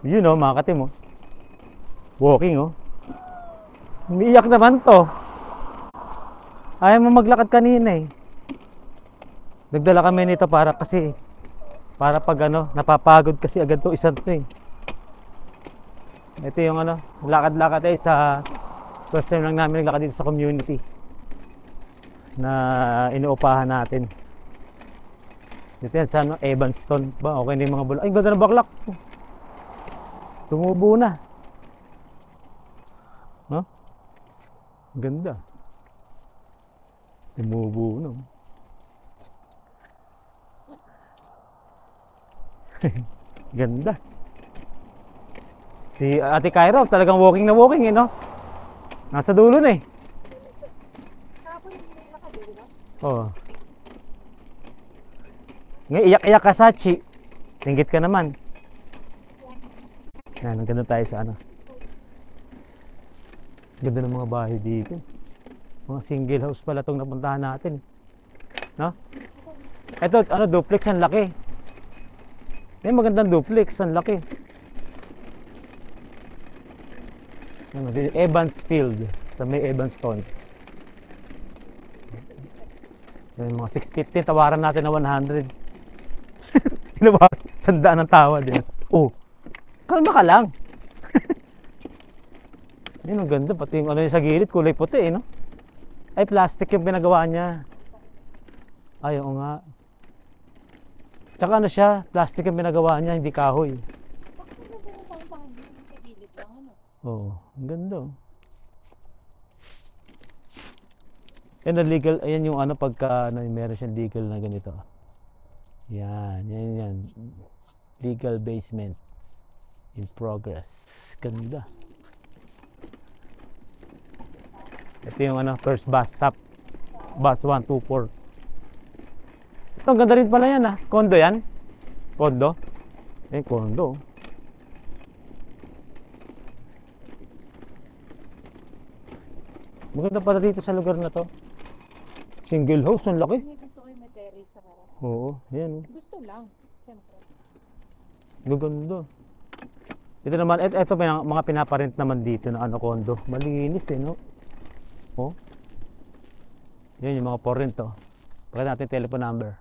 Yun oh, mga katim oh. Walking oh. Umiiyak naman to. Ayaw mo maglakad kanina eh. Nagdala kami nito para pag ano, napapagod kasi agad to isang to eh. Ito yung ano, lakad-lakad eh sa first time lang namin naglakad dito sa community na inuupahan natin. Dito yan sa ano, Evanston ba? Okay na yung mga bulak. Ay, ganda ng baklak. Tumubo na. No? Ganda. Tumubo na. Ganda. Si Ate Kyra talagang walking na walking eh, no? Nasa dulo na eh. Oh. Ngayon, iyak-iyak ka, Sachi. Tingit ka naman. Yan, ganda tayo sa ano. Ganda ng mga bahay dito. Mga single house pala itong napuntahan natin. No? Ito, ano, duplex, ang laki. Yan, magandang duplex, ang laki. Ano, Evansfield. Sa may Evanston. Yan, mga 650, tawaran natin na 100. Diba? Sandaan ng tawad. Yan. Oh, kalma ka lang. Yan, ang ganda. Pati yung ano yung sa gilid, kulay puti, eh, no? Ay, plastic yung pinagawa niya. Ay, oo nga. Tsaka ano siya, plastic yung pinagawa niya, hindi kahoy. Oo, ang ganda. Oh. Yan ang legal, ayan yung ano pagka ano, meron siyang legal na ganito. Yan. Legal basement in progress. Ganda. Ito yung ano, first bus stop. Bus 124. Ito, ang ganda rin pala yan ah. Kondo yan? Kondo? Eh, kondo. Maganda pala dito sa lugar na to. Single house, ang laki. Gusto ko yung may terrace sa harap. Oo, yan. Gusto lang. Siyempre. Gaganda. Ito naman, ito mga pinaparent naman dito na ano, kondo. Malinis eh, no? Oh. Yan yung mga for rent oh. Pakita natin yung telephone number.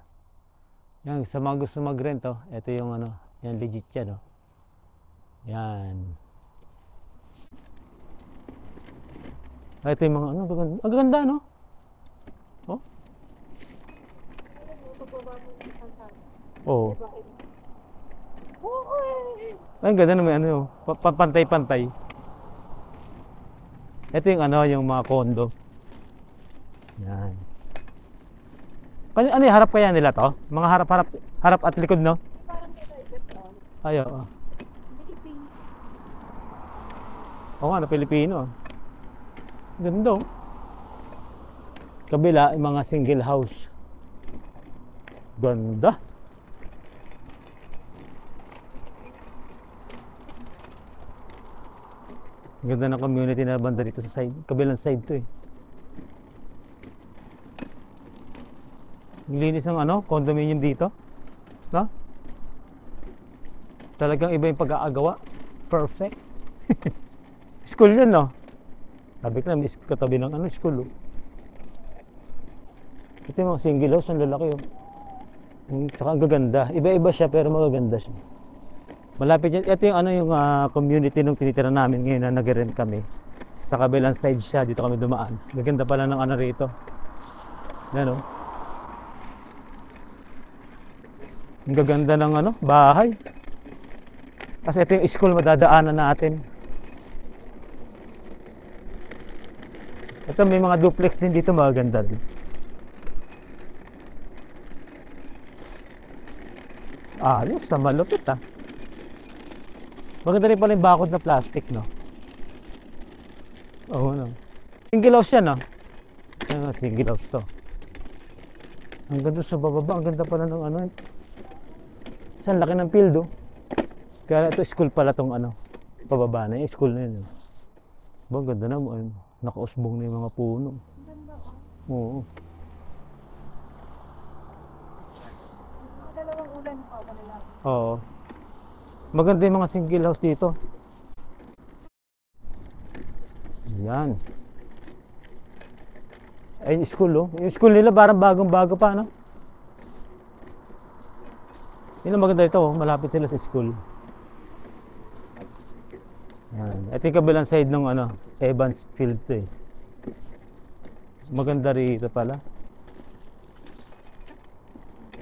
Yan, sa mga gusto mag-rent oh. Ito yung ano, yan legit yan oh. Yan. Ito yung mga ano, ang ganda no? Oh. Oh. Ay, ang ganda na may ano, pantay-pantay. Ito yung ano, yung mga condo. Yan. Ano yung harap kaya nila to? Mga harap at likod, no? Parang private lang. Ay, oo. Philippines. Oo nga, na Pilipino. Ganda, oh. Kabila, yung mga single house. Ganda. Ganda ng community na banda dito sa side. Kabilang side to eh. Ang linis ng ano, condominium dito. No? Talagang iba yung pag-aagawa. Perfect. School yun, no? Sabi ko na, may katabi ng ano, school, oh. Ito yung mga single house, ang lalaki, oh. Tsaka ang gaganda. Iba-iba siya, pero magaganda siya. Malapit yan. Ito yung ano, yung community nung tinitira namin ngayon na nag-rent kami. Sa kabilang side siya, dito kami dumaan. Gaganda pala ng ano rito. Yan, oh. Ang gaganda ng ano, bahay. Kasi ito yung school madadaanan natin. Ito may mga duplex din dito, magaganda rin. Ayos, na malupit ah. Maganda rin pala yung bakod na plastic, no? Oo, no? Single house yan, no? Yan, single house to. Ang ganda sa bababa, ang ganda pala ng ano. Saan laki ng field, oh. Kaya ito school pala tong ano, pababa na yung school na yun. Ba, ganda na mo. Nakausbong na yung mga puno. Ganda ba? Oo. Dalawang ulan pa, wala lang. Oo. Maganda yung mga single house dito. Yan. Ayun, school oh. Yung school nila parang bagong-bago pa, no? Yun ang maganda ito, oh. Malapit sila sa school. Yan. Ito yung kabilang side ng ano, Evans Field to eh. Maganda rito pala.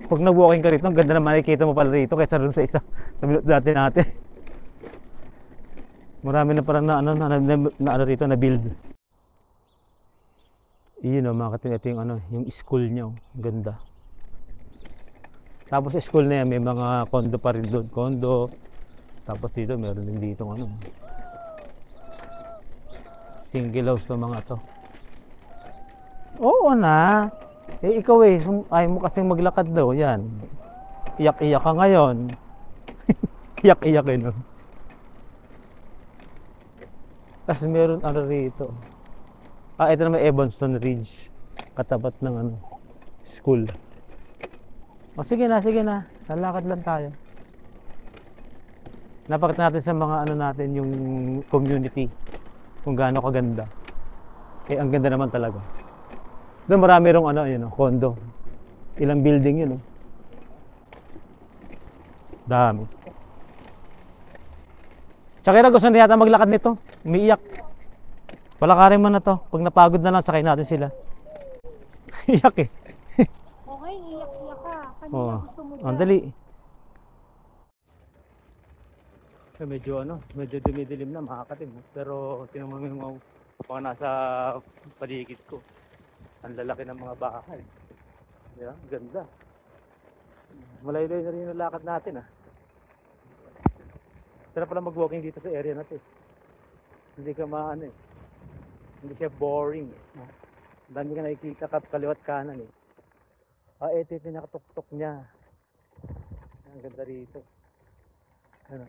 Pag nag-walking ka rito, ang ganda na makikita mo pala rito kaysa dun sa isa dati natin. Marami na parang na ano rito na build. Iyon oh, mga katin, ito yung ano, yung school niya oh. Ang ganda. Tapos sa school na yan, may mga condo pa rin doon, condo. Tapos dito, meron din dito ano. Single house ng mga to. Oo na. Eh ikaw eh, ayaw mo kasing maglakad daw, yan. Iyak-iyak ka ngayon. Iyak-iyak eh no. Tapos meron ano rito. Ah, ito naman Evanston Ridge. Katapat ng ano, school. O sige na, lalakad lang tayo. Napakita natin sa mga ano natin yung community. Kung gaano kaganda. Eh, ang ganda naman talaga. Doon marami rong ano, yun, condo. Ilang building yun, oh. Dami. Tsaka gusto na yata maglakad nito. Umiiyak. Palakarin mo na to. Pag napagod na lang, sakay natin sila. Iyak eh. Okay, iyak-iyak ka. Kanina Oo. gusto mo Ang dali. Medyo dumidilim na mga katim. Pero tinamang mo mga nasa paligid ko. Ang lalaki ng mga bahay. Yeah, ganda. Malayo-layo na rin yung lakad natin ah. Sarap pala mag-walking dito sa area natin. Hindi ka maano eh. Hindi siya boring eh. Ang dami ka nakikita kaliwat kanan eh. Ah, ito yung pinakatuktok niya. Ang ganda rito. Ano?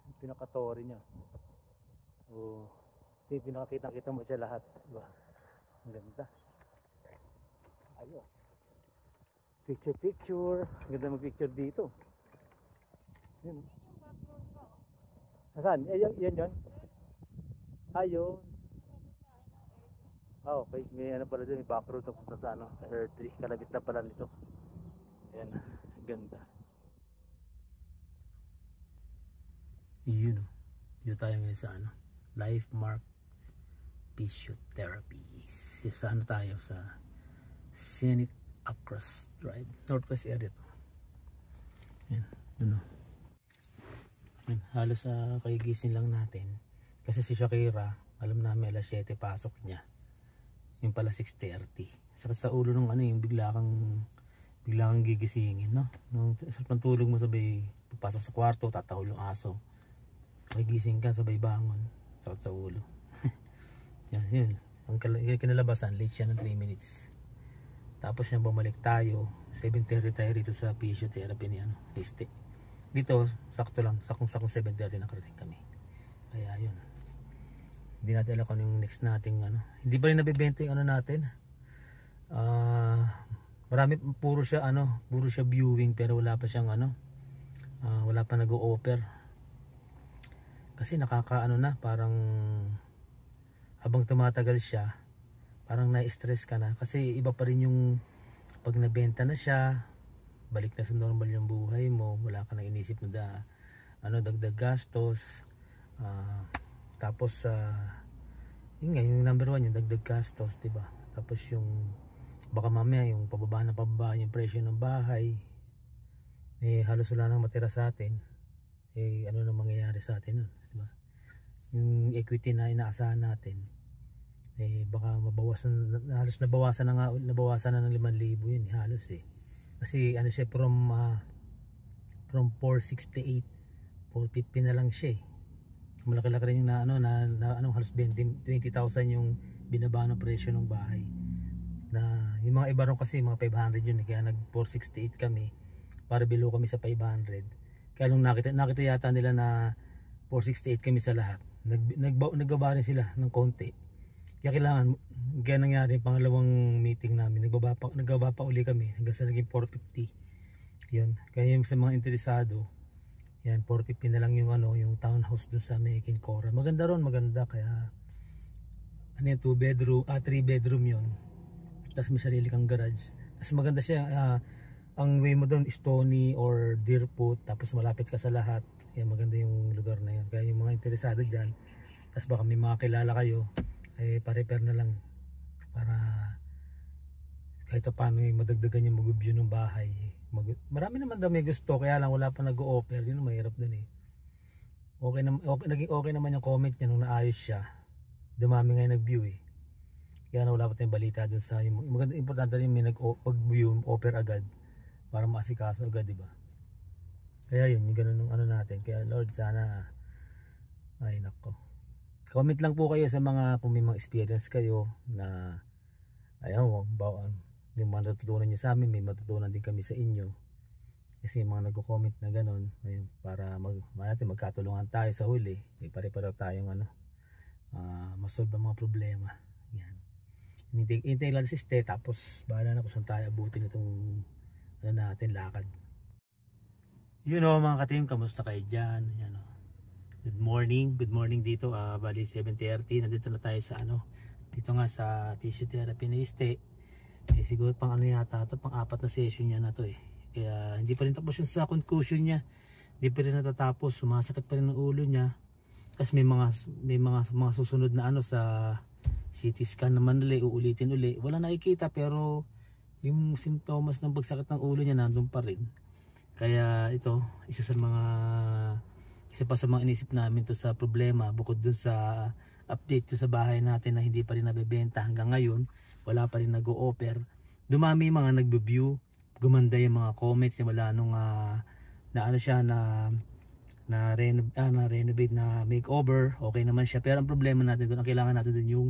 Yung pinakatori niya. Oh. Ito yung pinakakita-kita mo siya lahat. Diba? Ang ganda. Ayos. Picture. Ang ganda mag-picture dito. Yun. Nasaan? Yan yun. Ayun. Ah, okay. May ano pala dyan. May backroad na punta sa ano. Sa Earth 3. Kalagit na pala nito. Ayan. Ganda. Yun o. Dito tayo ngayon sa ano. Lifemark Physiotherapy. Sa ano tayo? Sa Scenic Across Drive. Northwest area to. Ayan. Ano. Ayan. Halos kagigising lang natin. Kasi si Shakira, alam namin alas 7 pasok niya. Yung pala 6:30. Sakit sa ulo nung ano yung bigla kang gigisingin, no? Nung sa pantulog mo sabay papasok sa kwarto, tatahol yung aso. Magigising ka sabay bangon. Sakit sa ulo. Yun. Ang kinalabasan, late siya ng 3 minutes. Tapos nang bumalik tayo, 7:30 tayo rito sa physiotherapy ni ano, Liste. Dito, sakto lang, sakong 7:30 nakarating kami. Kaya yun. Hindi natin alam kung ano yung next nating ano. Hindi pa rin nabibenta yung ano natin. Marami, puro siya viewing pero wala pa siyang ano. Wala pa nag-o-offer. Kasi nakakaano na, parang habang tumatagal siya, parang na-stress ka na. Kasi iba pa rin yung pag nabenta na siya, balik na sa normal yung buhay mo, wala ka nang inisip na dagdag gastos. Tapos yun nga, yung number 1 yung dagdag gastos, diba? Tapos yung baka mamaya yung pababa yung presyo ng bahay, eh halos wala nang matira sa atin. Eh ano nang mangyayari sa atin nun, diba? Yung equity na inaasahan natin, eh baka mabawasan, halos nabawasan na ng 5,000 yun halos eh. Kasi ano siya from 468, 450 na lang siya eh. Malaki-laki rin yung halos 20,000 yung binaba ng presyo ng bahay. Na yung mga iba ron kasi mga 500 yun eh, kaya nag 468 kami para below kami sa 500. Kaya nung nakita yata nila na 468 kami sa lahat, nagbaba rin sila ng konti. Kaya nangyari pangalawang meeting namin, nagbaba pa uli kami hanggang sa naging 450. Yun. Kaya yung sa mga interesado, Yan, 450 na lang yung ano, yung townhouse doon sa may Kincora. Maganda ron, maganda. Kaya ano yung 2 bedroom, 3 bedroom yun. Tapos may sarili kang garage. Tapos maganda siya, ang way mo doon Stony or Deerfoot, tapos malapit ka sa lahat. Kaya maganda yung lugar na yun. Kaya yung mga interesado dyan, tapos baka may mga kilala kayo, eh pa-repair na lang para kahit paano yung madagdagan yung mag-view ng bahay. Marami naman daw may gusto, kaya lang wala pa nag-o-offer. Yun ang mahirap dun eh. Naging okay naman yung comment niya nung naayos siya. Dumami nga yung nag-view eh. Kaya na wala pa tayong balita dun sa yung maganda, importante rin may nag-view, offer agad para maasikaso agad, di ba? Kaya yun, yung ganun ng ano natin. Kaya Lord, sana ay nako. Comment lang po kayo sa mga kung may mga experience kayo na ayaw, yung mga natutunan nyo sa amin, may matutunan din kami sa inyo. Kasi yung mga nagko-comment na ganun, para magkatulungan tayo sa huli, pare-pareho tayong masolve ang mga problema. Yan. Hintay lang si Ste, tapos bahala na kung saan tayo abutin itong natin lakad. You know mga ka-team, kamusta kayo dyan? Yan, good morning dito. Bali 7:30, nandito na tayo sa dito nga sa physiotherapy ni Ste. Siguro pang yata ito, pang 4 na session niya na to eh. Kaya hindi pa rin tapos yung sa concussion niya. Hindi pa rin natatapos, sumasakit pa rin ang ulo niya. Kasi may mga susunod na sa CT scan naman uulitin uli. Wala nakikita pero yung simptomas ng pagsakit ng ulo niya nandun pa rin. Kaya ito, isa pa sa mga inisip namin to sa problema, bukod dun sa update to sa bahay natin na hindi pa rin nabebenta hanggang ngayon, wala pa rin nag-o-offer. Dumami yung mga nagbe-view, gumanda yung mga comments, wala nung renovate na makeover, okay naman siya. Pero ang problema natin doon, ang kailangan natin doon yung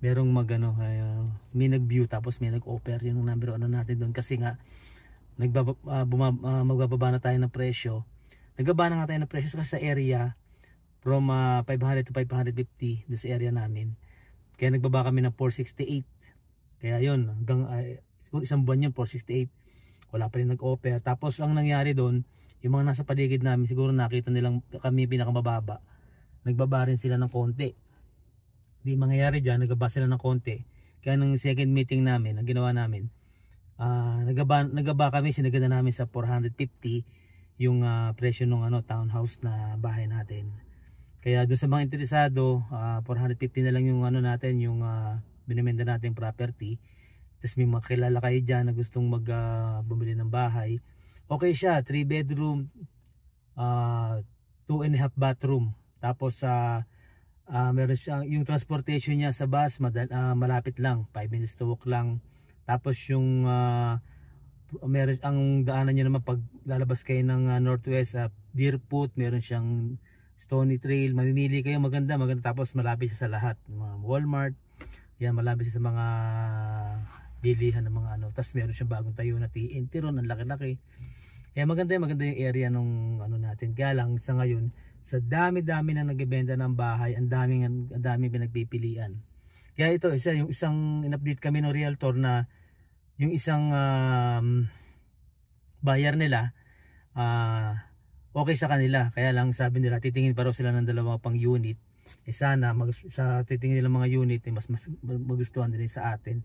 merong may nag-view tapos may nag-offer, yun ang number natin doon. Kasi nga magbababa na tayo ng presyo. Nagbaba na nga tayo ng presyo kasi sa area from 500 to 550 doon sa area namin. Kaya nagbaba kami ng 468. Kaya yun, hanggang isang buwan yun, 468. Wala pa rin nag-offer. Tapos ang nangyari doon, yung mga nasa paligid namin, siguro nakita nilang kami pinakamababa. Nagbaba rin sila ng konti. Di mangyayari dyan, nagbaba sila ng konti. Kaya nung second meeting namin, ang ginawa namin, nagaba kami, sinaganda namin sa 450 yung presyo ng townhouse na bahay natin. Kaya doon sa mga interesado, 450 na lang yung natin, yung binimenda natin property. Tapos may mga kilala kayo dyan na gustong bumili ng bahay. Okay siya, 3 bedroom, 2.5 bathroom. Tapos meron siya, yung transportation niya sa bus, malapit lang, 5 minutes to walk lang. Tapos yung meron ang daanan niya naman pag lalabas kayo ng northwest, Deerfoot, meron siyang Stony Trail, mamimili kayo maganda. Tapos malapit siya sa lahat, mga Walmart, yan, malapit siya sa mga bilihan ng mga Tapos meron siyang bagong tayo na TNT ron, ang laki-laki. Kaya maganda yung area nung natin. Kaya lang sa ngayon, sa dami-dami na nagbebenta ng bahay, ang daming pinagpipilian. Kaya ito, yung isang in-update kami ng realtor na yung isang buyer nila, okay sa kanila. Kaya lang sabi nila, titingin pa raw sila ng 2 pang unit. Sana sa titingin nila mga unit, mas magustuhan din sa atin.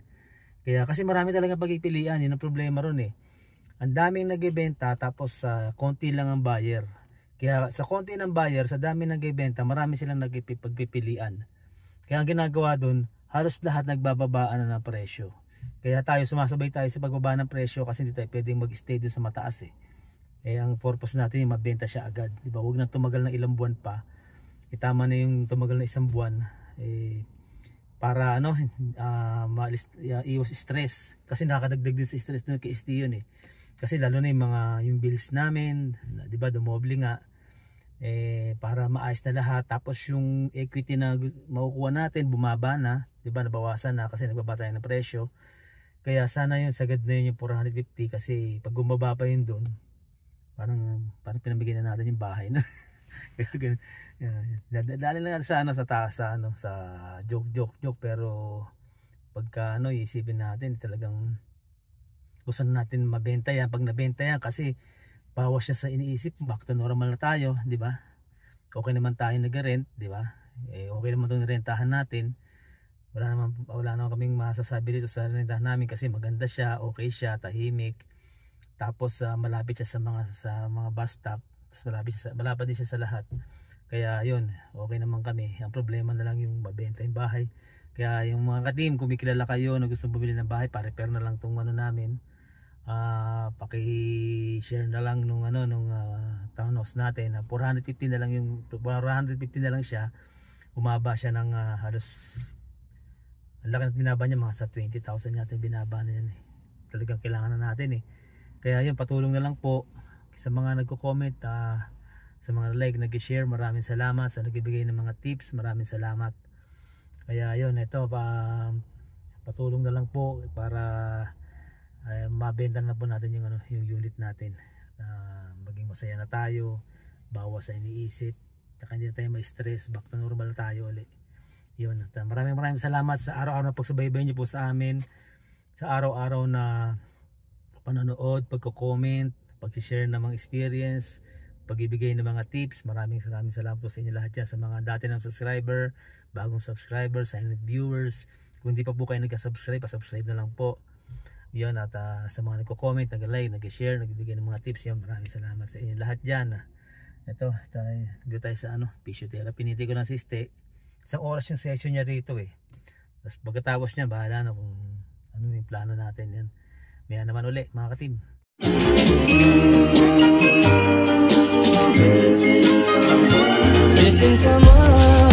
Kaya kasi marami talaga pagpipilian, yun ang problema ron eh. Ang daming nagbebenta tapos konti lang ang buyer. Kaya sa konti ng buyer, sa dami nagbebenta, marami silang pagpipilian. Kaya ang ginagawa doon, halos lahat nagbababaan na ng presyo. Kaya sumasabay tayo sa pagbaba ng presyo kasi hindi tayo pwedeng mag-stay doon sa mataas eh. Ang purpose natin yung mabenta siya agad. Diba? Huwag na tumagal ng ilang buwan pa. Tama na yung tumagal na 1 buwan. Para iwas stress. Kasi nakakadagdag din sa stress ng KST yun eh. Kasi lalo na yung bills namin, diba, dumoble nga. Para maayos na lahat. Tapos yung equity na makukuha natin, bumaba na. Diba, nabawasan na kasi nagbaba tayo ng presyo. Kaya sana yun, sagad na yun yung 450. Kasi pag bumaba pa yun doon, parang pinamigyan na natin yung bahay na. Dali lang sa taas sa joke pero pagka isipin natin talagang gusto natin mabenta yan. Pag nabenta yan kasi bawas siya sa iniisip, back to normal na tayo, di ba? Okay naman tayo nag-rent, di ba? Okay naman itong rentahan natin. Wala naman kaming masasabi dito sa rentahan namin kasi maganda siya, okay siya, tahimik. Tapos malapit siya sa mga bus stop. Tapos malapit din siya sa lahat. Kaya yun, okay naman kami. Ang problema na lang yung mabenta yung bahay. Kaya yung mga ka-team, kung may kilala kayo na gusto bumili ng bahay, pa-repair na lang tong namin. Paki-share na lang nung townhouse natin. 450 na lang siya. Umaba siya ng halos ang laki na binaba niya, mga sa 20,000 yata binaba na yan Talagang kailangan na natin Kaya yun, patulong na lang po sa mga nagko-comment, sa mga like, nag-share, maraming salamat. Sa nagbibigay ng mga tips, maraming salamat. Kaya yun, ito patulong na lang po para mabenta na po natin yung unit natin. Maging masaya na tayo, bawas sa iniisip, saka hindi na tayo ma-stress, back to normal tayo ulit. Yun, at maraming salamat sa araw-araw na pagsubaybay niyo po sa amin, sa araw-araw na panonood, pagko-comment, pag-share ng mga experience, pag-ibigay ng mga tips. Maraming salamat po sa inyo lahat dyan, sa mga dati ng subscriber, bagong subscriber, silent viewers. Kung hindi pa po kayo nagka-subscribe, pa-subscribe na lang po. Yun, at sa mga nagko-comment, nag-like, nag-share, nagbibigay ng mga tips, yun, maraming salamat sa inyo lahat dyan. Ito, tayo sa physiotherapy. Piniti ko ng siste. Isang oras yung session niya rito Tapos pagkatapos niya, bahala na kung ano yung plano natin yan. Maya naman uli, mga ka-team. Missing someone